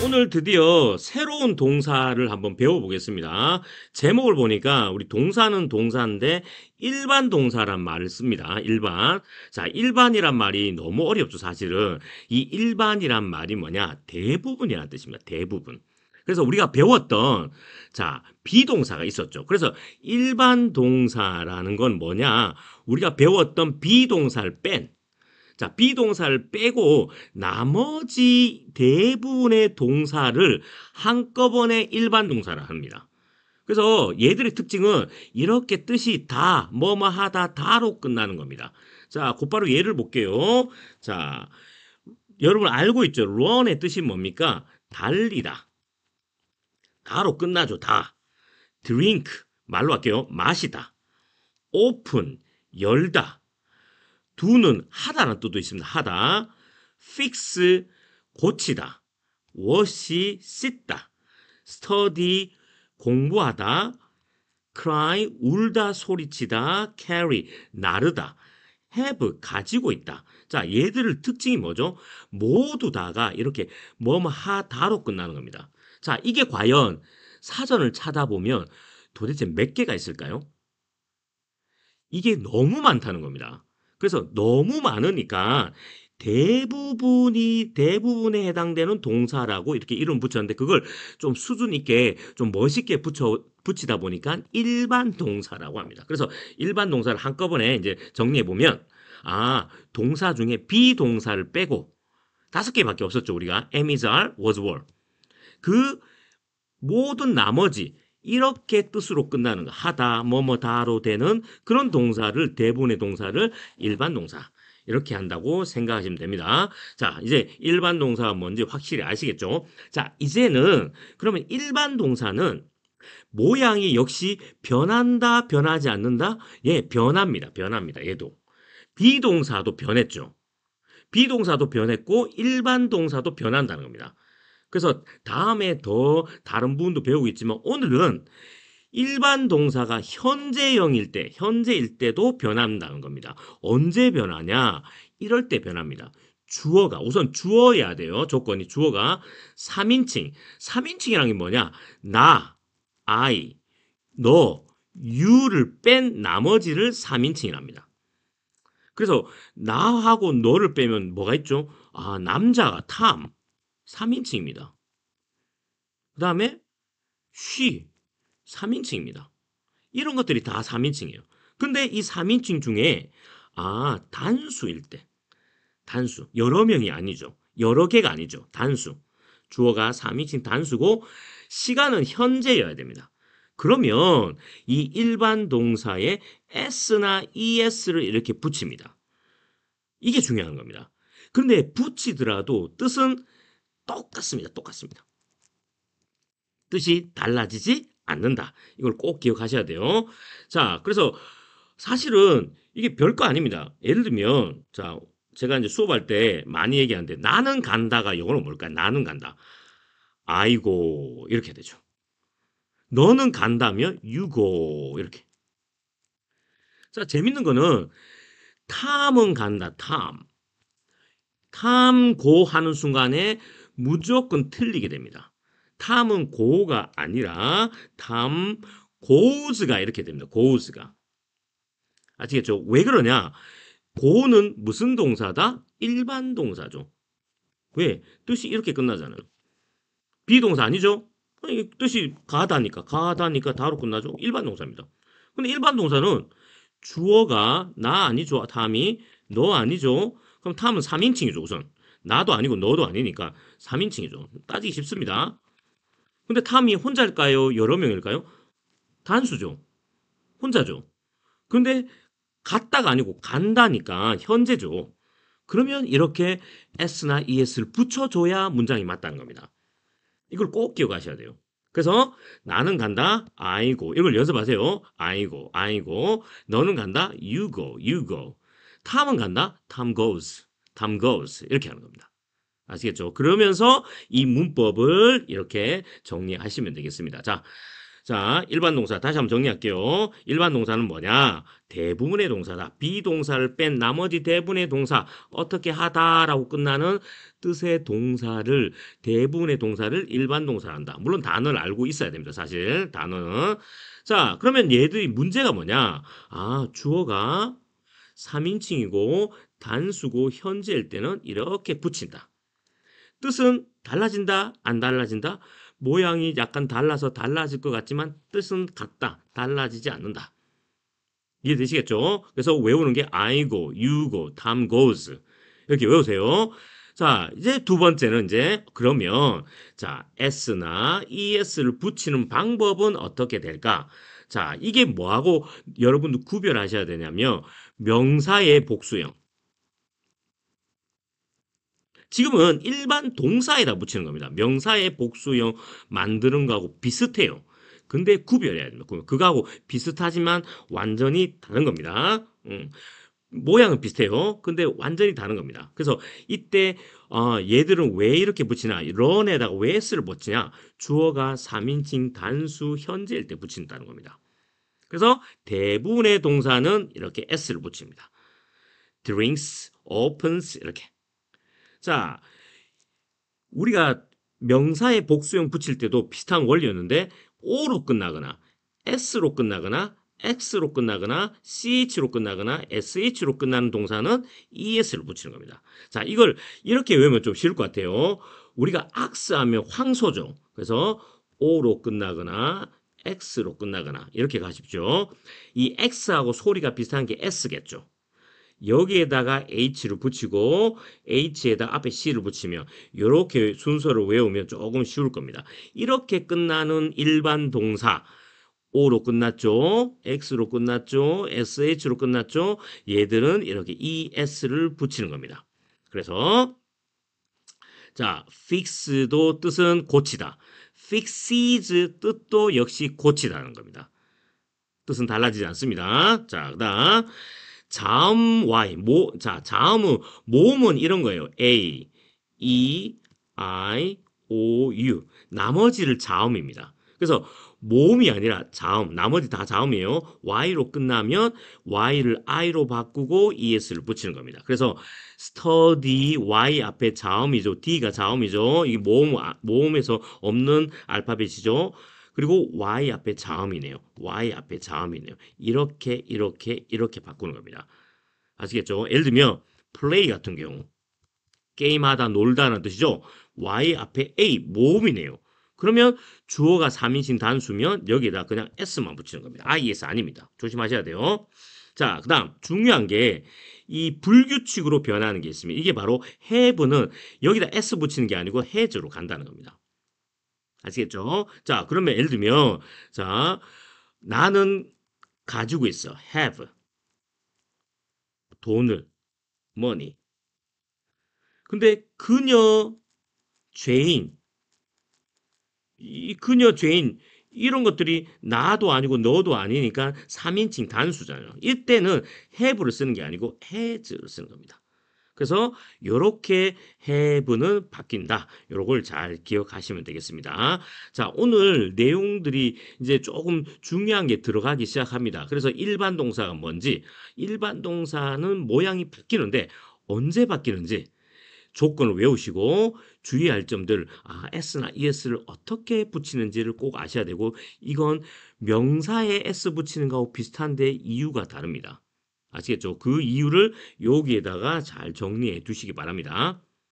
오늘 드디어 새로운 동사를 한번 배워보겠습니다. 제목을 보니까 우리 동사는 동사인데 일반 동사란 말을 씁니다. 일반. 자, 일반이란 말이 너무 어렵죠, 사실은. 이 일반이란 말이 뭐냐? 대부분이라는 뜻입니다. 대부분. 그래서 우리가 배웠던 자, 비동사가 있었죠. 그래서 일반 동사라는 건 뭐냐? 우리가 배웠던 비동사를 뺀 자, 비동사를 빼고 나머지 대부분의 동사를 한꺼번에 일반 동사를 합니다. 그래서 얘들의 특징은 이렇게 뜻이 다, 뭐뭐 하다, 다로 끝나는 겁니다. 자, 곧바로 예를 볼게요. 자, 여러분 알고 있죠? run의 뜻이 뭡니까? 달리다. 다로 끝나죠, 다. drink, 말로 할게요. 마시다. open, 열다. do는 하다라는 뜻도 있습니다. 하다. fix, 고치다. wash, 씻다. study, 공부하다. cry, 울다, 소리치다. carry, 나르다. have, 가지고 있다. 자, 얘들의 특징이 뭐죠? 모두 다가 이렇게 뭐뭐 하다로 끝나는 겁니다. 자, 이게 과연 사전을 찾아보면 도대체 몇 개가 있을까요? 이게 너무 많다는 겁니다. 그래서 너무 많으니까 대부분에 해당되는 동사라고 이렇게 이름 붙였는데 그걸 좀 수준 있게 좀 멋있게 붙이다 보니까 일반 동사라고 합니다. 그래서 일반 동사를 한꺼번에 이제 정리해 보면 동사 중에 비동사를 빼고 5개밖에 없었죠. 우리가 am, is, are, was, were. 그 모든 나머지 이렇게 뜻으로 끝나는 거 하다 뭐뭐다로 되는 그런 동사를 대부분의 동사를 일반 동사 이렇게 한다고 생각하시면 됩니다. 자, 이제 일반 동사가 뭔지 확실히 아시겠죠? 자, 이제는 그러면 일반 동사는 모양이 역시 변한다, 변하지 않는다? 예, 변합니다. 변합니다. 얘도. 비동사도 변했죠. 비동사도 변했고 일반 동사도 변한다는 겁니다. 그래서 다음에 더 다른 부분도 배우겠지만 오늘은 일반 동사가 현재일 때도 변한다는 겁니다. 언제 변하냐? 이럴 때 변합니다. 주어가 우선 주어야 돼요. 조건이 주어가 3인칭. 3인칭이라는 게 뭐냐? 나, I, 너, you를 뺀 나머지를 3인칭이랍니다. 그래서 나하고 너를 빼면 뭐가 있죠? 남자가 탐. 3인칭입니다. 그 다음에 she 3인칭입니다. 이런 것들이 다 3인칭이에요. 근데 이 3인칭 중에 단수일 때 단수 여러 명이 아니죠. 여러 개가 아니죠. 단수 주어가 3인칭 단수고 시간은 현재여야 됩니다. 그러면 이 일반 동사에 s나 es를 이렇게 붙입니다. 이게 중요한 겁니다. 그런데 붙이더라도 뜻은 똑같습니다. 똑같습니다. 뜻이 달라지지 않는다. 이걸 꼭 기억하셔야 돼요. 자, 그래서 사실은 이게 별거 아닙니다. 예를 들면, 자, 제가 이제 수업할 때 많이 얘기하는데, 나는 간다가 영어로 뭘까요? 나는 간다. 아이고, 이렇게 되죠. 너는 간다면, you go, 이렇게. 자, 재밌는 거는, 탐은 간다, 탐. 탐, 고 하는 순간에 무조건 틀리게 됩니다. 탐은 고가 아니라 탐, 고즈가 이렇게 됩니다. 고즈가. 아시겠죠? 왜 그러냐? 고는 무슨 동사다? 일반 동사죠. 왜? 뜻이 이렇게 끝나잖아요. 비동사 아니죠? 뜻이 가다니까 다로 끝나죠? 일반 동사입니다. 근데 일반 동사는 주어가 나 아니죠? 탐이 너 아니죠? 그럼 탐은 3인칭이죠, 우선. 나도 아니고 너도 아니니까 3인칭이죠. 따지기 쉽습니다. 근데 탐이 혼자일까요? 여러 명일까요? 단수죠. 혼자죠. 근데 갔다가 아니고 간다니까 현재죠. 그러면 이렇게 s나 es를 붙여줘야 문장이 맞다는 겁니다. 이걸 꼭 기억하셔야 돼요. 그래서 나는 간다, I go. 이걸 연습하세요. I go, I go. 너는 간다, you go, you go. 탐은 간다, Tom goes, Tom goes. 이렇게 하는 겁니다. 아시겠죠? 그러면서 이 문법을 이렇게 정리하시면 되겠습니다. 자, 자, 일반 동사 다시 한번 정리할게요. 일반 동사는 뭐냐? 대부분의 동사다. 비동사를 뺀 나머지 대부분의 동사 어떻게 하다라고 끝나는 뜻의 동사를 대부분의 동사를 일반 동사를 한다. 물론 단어를 알고 있어야 됩니다. 사실 단어는. 자, 그러면 얘들이 문제가 뭐냐? 아, 주어가 3인칭이고 단수고 현재일 때는 이렇게 붙인다. 뜻은 달라진다? 안 달라진다? 모양이 약간 달라서 달라질 것 같지만 뜻은 같다. 달라지지 않는다. 이해되시겠죠? 그래서 외우는 게 I go, you go, Tom goes. 이렇게 외우세요. 자, 이제 두 번째는 이제 그러면 자, s나 es를 붙이는 방법은 어떻게 될까? 자, 이게 뭐하고 여러분도 구별하셔야 되냐면 명사의 복수형. 지금은 일반 동사에다 붙이는 겁니다. 명사의 복수형 만드는 거하고 비슷해요. 근데 구별해야 됩니다. 그거하고 비슷하지만 완전히 다른 겁니다. 모양은 비슷해요. 근데 완전히 다른 겁니다. 그래서 이때 얘들은 왜 이렇게 붙이나? 런에다가 왜 s를 붙이냐? 주어가 3인칭 단수 현재일 때 붙인다는 겁니다. 그래서 대부분의 동사는 이렇게 s를 붙입니다. drinks, opens 이렇게. 자, 우리가 명사의 복수형 붙일 때도 비슷한 원리였는데 O로 끝나거나 S로 끝나거나 X로 끝나거나 CH로 끝나거나 SH로 끝나는 동사는 ES를 붙이는 겁니다. 자, 이걸 이렇게 외우면 좀 쉬울 것 같아요. 우리가 악스 하면 황소죠. 그래서 O로 끝나거나 X로 끝나거나 이렇게 가십시오. 이 X하고 소리가 비슷한 게 S겠죠. 여기에다가 H를 붙이고 H에다 앞에 C를 붙이면 이렇게 순서를 외우면 조금 쉬울 겁니다. 이렇게 끝나는 일반 동사 O로 끝났죠. X로 끝났죠. SH로 끝났죠. 얘들은 이렇게 ES를 붙이는 겁니다. 그래서 자, fix도 뜻은 고치다. fixes 뜻도 역시 고치다는 겁니다. 뜻은 달라지지 않습니다. 자, 그다음 자음 Y, 자, 자음은, 모음은 이런 거예요. A, E, I, O, U. 나머지를 자음입니다. 그래서 모음이 아니라 자음, 나머지 다 자음이에요. Y로 끝나면 Y를 I로 바꾸고 ES를 붙이는 겁니다. 그래서 study, Y 앞에 자음이죠. D가 자음이죠. 이게 모음에서 없는 알파벳이죠. 그리고 Y 앞에 자음이네요. Y 앞에 자음이네요. 이렇게 바꾸는 겁니다. 아시겠죠? 예를 들면 play 같은 경우 게임하다 놀다라는 뜻이죠. Y 앞에 A 모음이네요. 그러면 주어가 3인칭 단수면 여기에다 그냥 S만 붙이는 겁니다. IS 아닙니다. 조심하셔야 돼요. 자, 그 다음 중요한 게 이 불규칙으로 변하는 게 있습니다. 이게 바로 have는 여기다 S 붙이는 게 아니고 has로 간다는 겁니다. 아시겠죠? 자, 그러면 예를 들면, 자, 나는 가지고 있어. have. 돈을. money. 근데 그녀, 죄인. 이 그녀, 죄인. 이런 것들이 나도 아니고 너도 아니니까 3인칭 단수잖아요. 이때는 have를 쓰는 게 아니고 has를 쓰는 겁니다. 그래서 이렇게 have는 바뀐다. 요걸 잘 기억하시면 되겠습니다. 자, 오늘 내용들이 이제 조금 중요한 게 들어가기 시작합니다. 그래서 일반 동사가 뭔지, 일반 동사는 모양이 바뀌는데 언제 바뀌는지 조건을 외우시고 주의할 점들, S나 ES를 어떻게 붙이는지를 꼭 아셔야 되고 이건 명사에 S 붙이는 거하고 비슷한데 이유가 다릅니다. 아시겠죠? 그 이유를 여기에다가 잘 정리해 두시기 바랍니다.